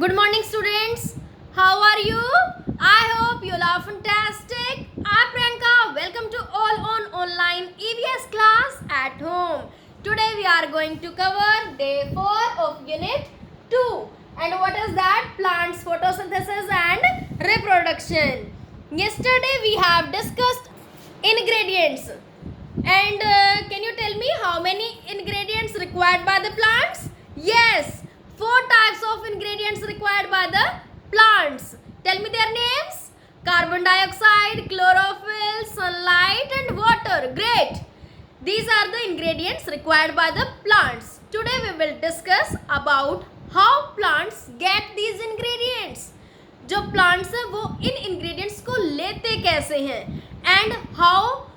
Good morning, students. How are you? I hope you are fantastic. I'm Priyanka. Welcome to all on online EVS class at home. Today we are going to cover day 4 of unit 2. And what is that? Plants, photosynthesis and reproduction. Yesterday we have discussed ingredients. And can you tell me how many ingredients required by the plants? Yes, 4 types of ingredients required by the plants. Tell me their names. Carbon dioxide, chlorophyll, sunlight and water. Great. These are the ingredients required by the plants. Today we will discuss about how plants get these ingredients. जो plants हैं वो इन ingredients को लेते कैसे हैं and how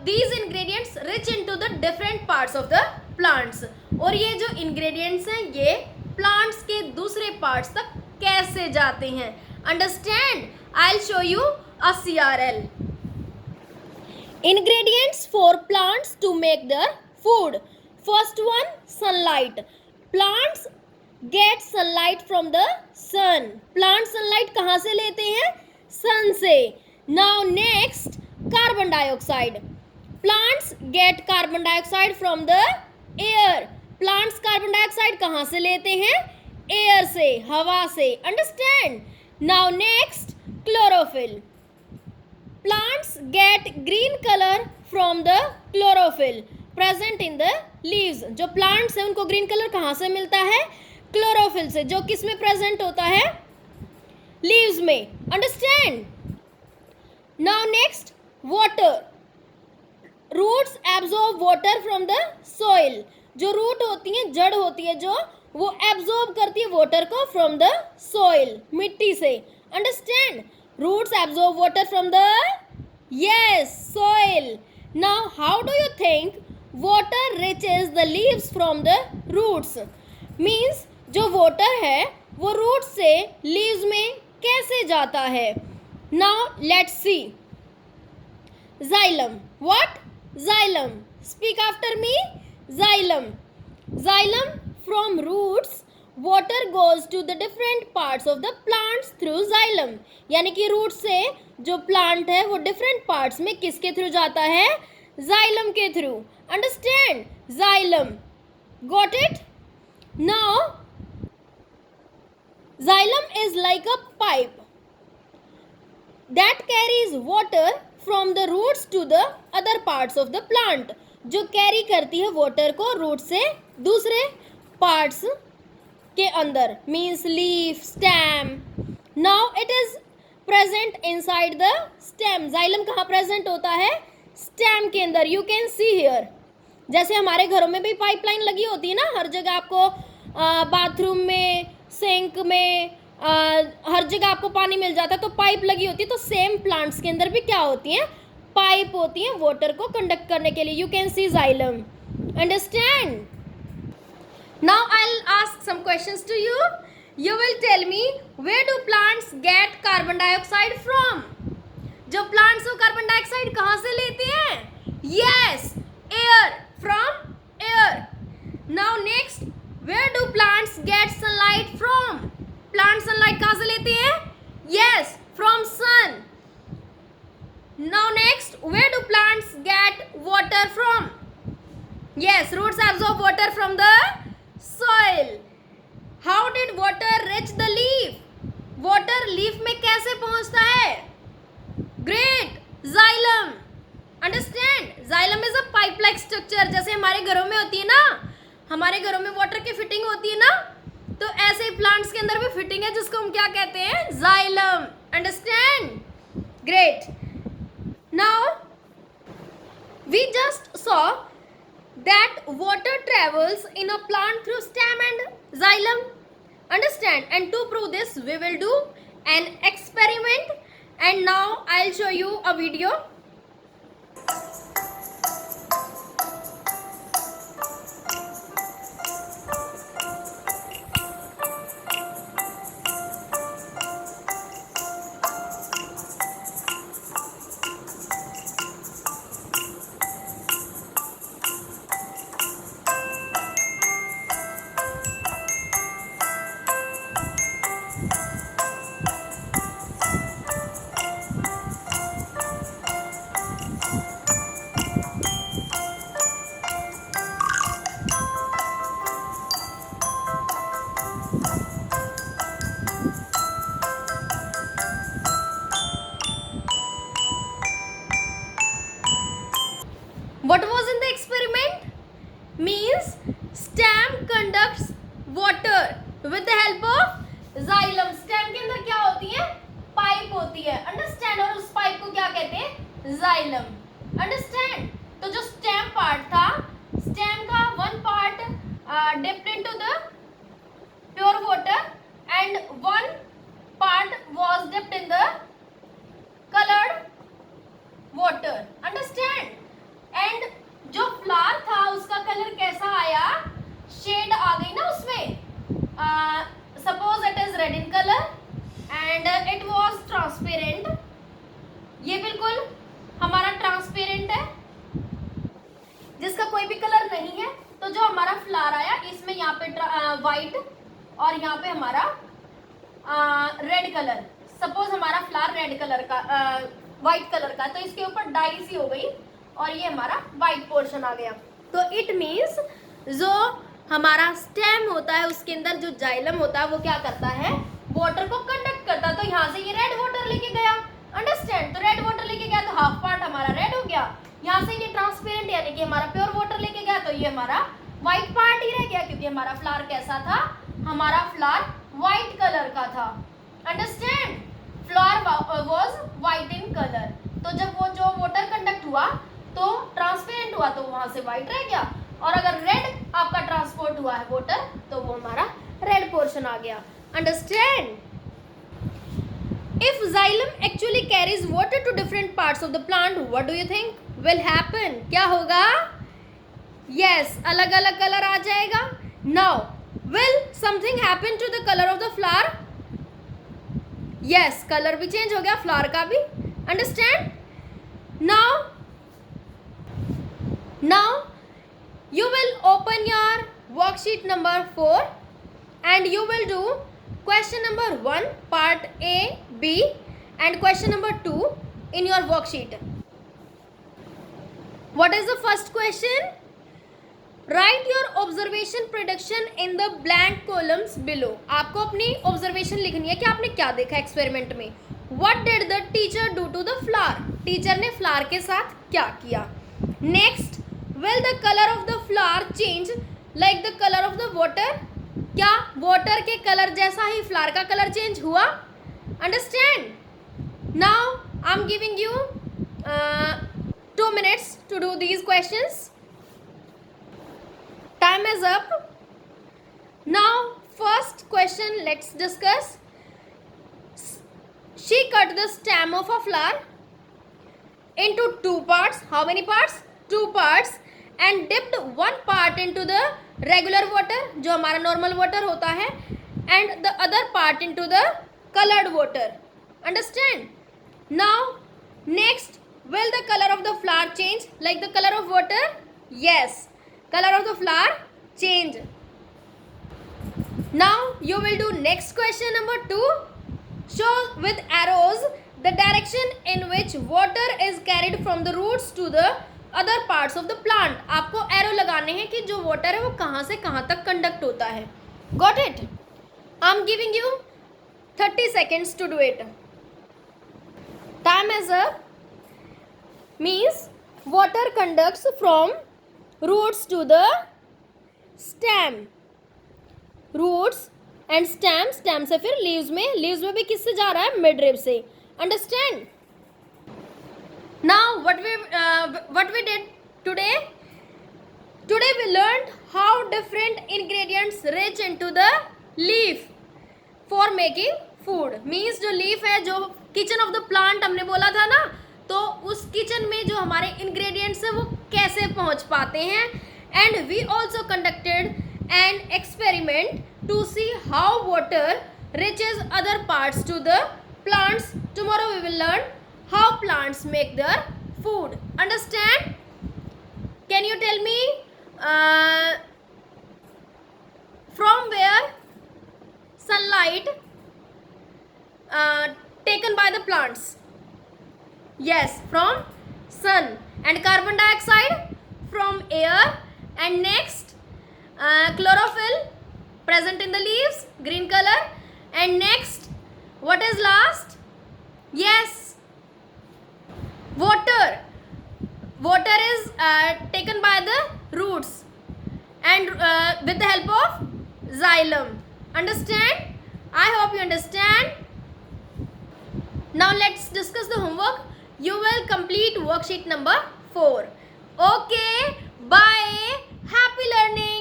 these ingredients rich into the different parts of the plants. और ये जो ingredients हैं ये plants के दूसरे parts तक कैसे जाते हैं. Understand? I'll show you a CRL. Ingredients for plants to make their food. First one, sunlight. Plants get sunlight from the sun. Plants sunlight कहाँ से लेते हैं? Sun से. Now next, carbon dioxide. Plants get carbon dioxide from the air. Plants carbon dioxide कहाँ से लेते हैं? Air से, हवा से. Understand? Now next, chlorophyll. Plants get green color from the chlorophyll present in the leaves. जो plants हैं उनको green color कहाँ से मिलता है? Chlorophyll से, जो किस में present होता है? Leaves में. Understand? Now next, water. Roots absorb water from the soil. जो root होती है, जड़ होती है जो, वो absorb करती है water को from the soil, मिट्टी से. Understand? Roots absorb water from the, yes, soil. Now how do you think water reaches the leaves from the roots? Means जो water है वो roots से leaves में कैसे जाता है? Now let's see. Xylem. What? Xylem. Speak after me. Xylem. Xylem, from roots water goes to the different parts of the plants through xylem. यानी कि रूट से जो प्लांट है वो डिफरेंट पार्ट्स में किसके थ्रू जाता है? Xylem के through. Understand? Xylem. Got it? Now xylem is like a pipe that carries water from the roots to the other parts of the plant. जो कैरी करती है वाटर को रूट से दूसरे पार्ट्स के अंदर, means leaf, stem. Now it is present inside the stem. Xylem कहाँ present होता है? स्टेम के अंदर. You can see here. जैसे हमारे घरों में भी पाइपलाइन लगी होती है ना, हर जगह आपको बाथरूम में, सिंक में, हर जगह आपको पानी मिल जाता है तो पाइप लगी होती है. तो सेम प्लांट्स के अंदर भी क्या होती हैं? पाइप होती हैं वाटर को कंडक्ट करने के लिए. You can see xylem. Understand? Now I will ask some questions to you. You will tell me where do plants get carbon dioxide from. जो प्लांट्स वो कार्बन डाइऑक्साइड कहाँ से लेते हैं? Yes, air. From air. Now next, where do plants get sunlight from. Plant sunlight कहाँ से लेते हैं? Yes, from sun. Now next, where do plants get water from? Yes, roots absorb water from the soil. How did water reach the leaf? Water leaf में कैसे पहुंचता है? Great, xylem. Understand? Xylem is a pipe-like structure. जैसे हमारे घरों में होती है ना, हमारे घरों में वाटर की फिटिंग होती है ना, तो ऐसे ही प्लांट्स के अंदर भी फिटिंग है जिसको हम क्या कहते हैं? Xylem. Understand? Great. Now we just saw that water travels in a plant through stem and xylem. Understand? And to prove this we will do an experiment, and now I'll show you a video. कहते हैं, xylem. Understand. तो जो stem part था, stem का one part dipped into the pure water and one part was dipped in the coloured water. Understand. And जो flower था उसका colour कैसा आया, शेड आ गई ना उसमें। Suppose it is red in colour and it was transparent. ये बिल्कुल हमारा ट्रांसपेरेंट है जिसका कोई भी कलर नहीं है। तो जो हमारा फ्लावर आया इसमें यहाँ पे वाइट और यहाँ पे हमारा रेड कलर। सपोज हमारा फ्लावर रेड कलर का वाइट कलर का, तो इसके ऊपर डाई सी हो गई और ये हमारा वाइट पोर्शन आ गया। तो इट मीन्स जो हमारा स्टेम होता है उसके अंदर जो जाइलम होता है वो क्या करता है, वाटर को कंडक्ट करता है। तो यहाँ से ये रेड वाटर लेके गया। अंडरस्टैंड। तो रेड वाटर लेके गया तो हाफ पार्ट हमारा रेड हो गया। यहाँ से ये ट्रांसपेरेंट यानी कि हमारा प्योर वाटर लेके गया तो ये हमारा व्हाइट पार्ट ही रह गया, क्योंकि हमारा फ्लावर कैसा था, हमारा फ्लावर व्हाइट कलर का था। Understand. Flower was white in colour. तो जब वो जो वाटर कंडक्ट हुआ तो ट्रांसपेरेंट हुआ तो वहां से व्हाइट रह गया, और अगर रेड आपका ट्रांसपोर्ट हुआ है वाटर तो वो हमारा रेड पोर्शन आ गया। Understand. If xylem actually carries water to different parts of the plant, what do you think will happen? क्या होगा? Yes, अलग अलग कलर आ जाएगा। Now, will something happen to the color of the flower? Yes, colour भी change हो गया flower का भी। Understand? Now you will open your worksheet number 4 and you will do question number 1 part A, B and question number 2 in your worksheet. What is the first question? Write your observation prediction in the blank columns below. आपको अपनी observation लिखनी है कि आपने क्या देखा experiment में। What did the teacher do to the flower? Teacher ने फ्लावर के साथ क्या किया। Next, will the color of the flower change like the color of the water? क्या वाटर के कलर जैसा ही फ्लावर का कलर चेंज हुआ? Understand. Now I am giving you 2 minutes to do these questions. Time is up. Now first question let's discuss. She cut the stem of a flower into 2 parts. How many parts? 2 parts. And dipped 1 part into the regular water, जो हमारा normal water होता है, and the other part into the colored water. Understand? Now next, will the color of the flower change like the color of water? Yes, color of the flower change. Now you will do next question number 2. Show with arrows the direction in which water is carried from the roots to the other parts of the plant. आपको arrow लगाने हैं कि जो water है वो कहाँ से कहाँ तक कंडक्ट होता है। Got it? I am giving you 30 seconds to do it. Time is up. Means water conducts from roots to the stem. Roots and stem, stem से फिर leaves में भी किससे जा रहा है, mid rib से। Understand? Now what we did today we learned how different ingredients rich into the leaf for making food. Means जो leaf है, जो kitchen of the plant हमने बोला था ना, तो उस kitchen में जो हमारे ingredients है वो कैसे पहुंच पाते हैं। And we also conducted an experiment to see how water reaches other parts to the plants. Tomorrow we will learn how plants make their food. Understand? Can you tell me from where sunlight taken by the plants? Yes, from sun. And carbon dioxide from air. And next, chlorophyll present in the leaves, green color. And next, what is last? Yes, water. Water is taken by the roots and with the help of xylem. Understand? I hope you understand. Now let's discuss the homework. you will complete worksheet number 4. Okay, bye. Happy learning.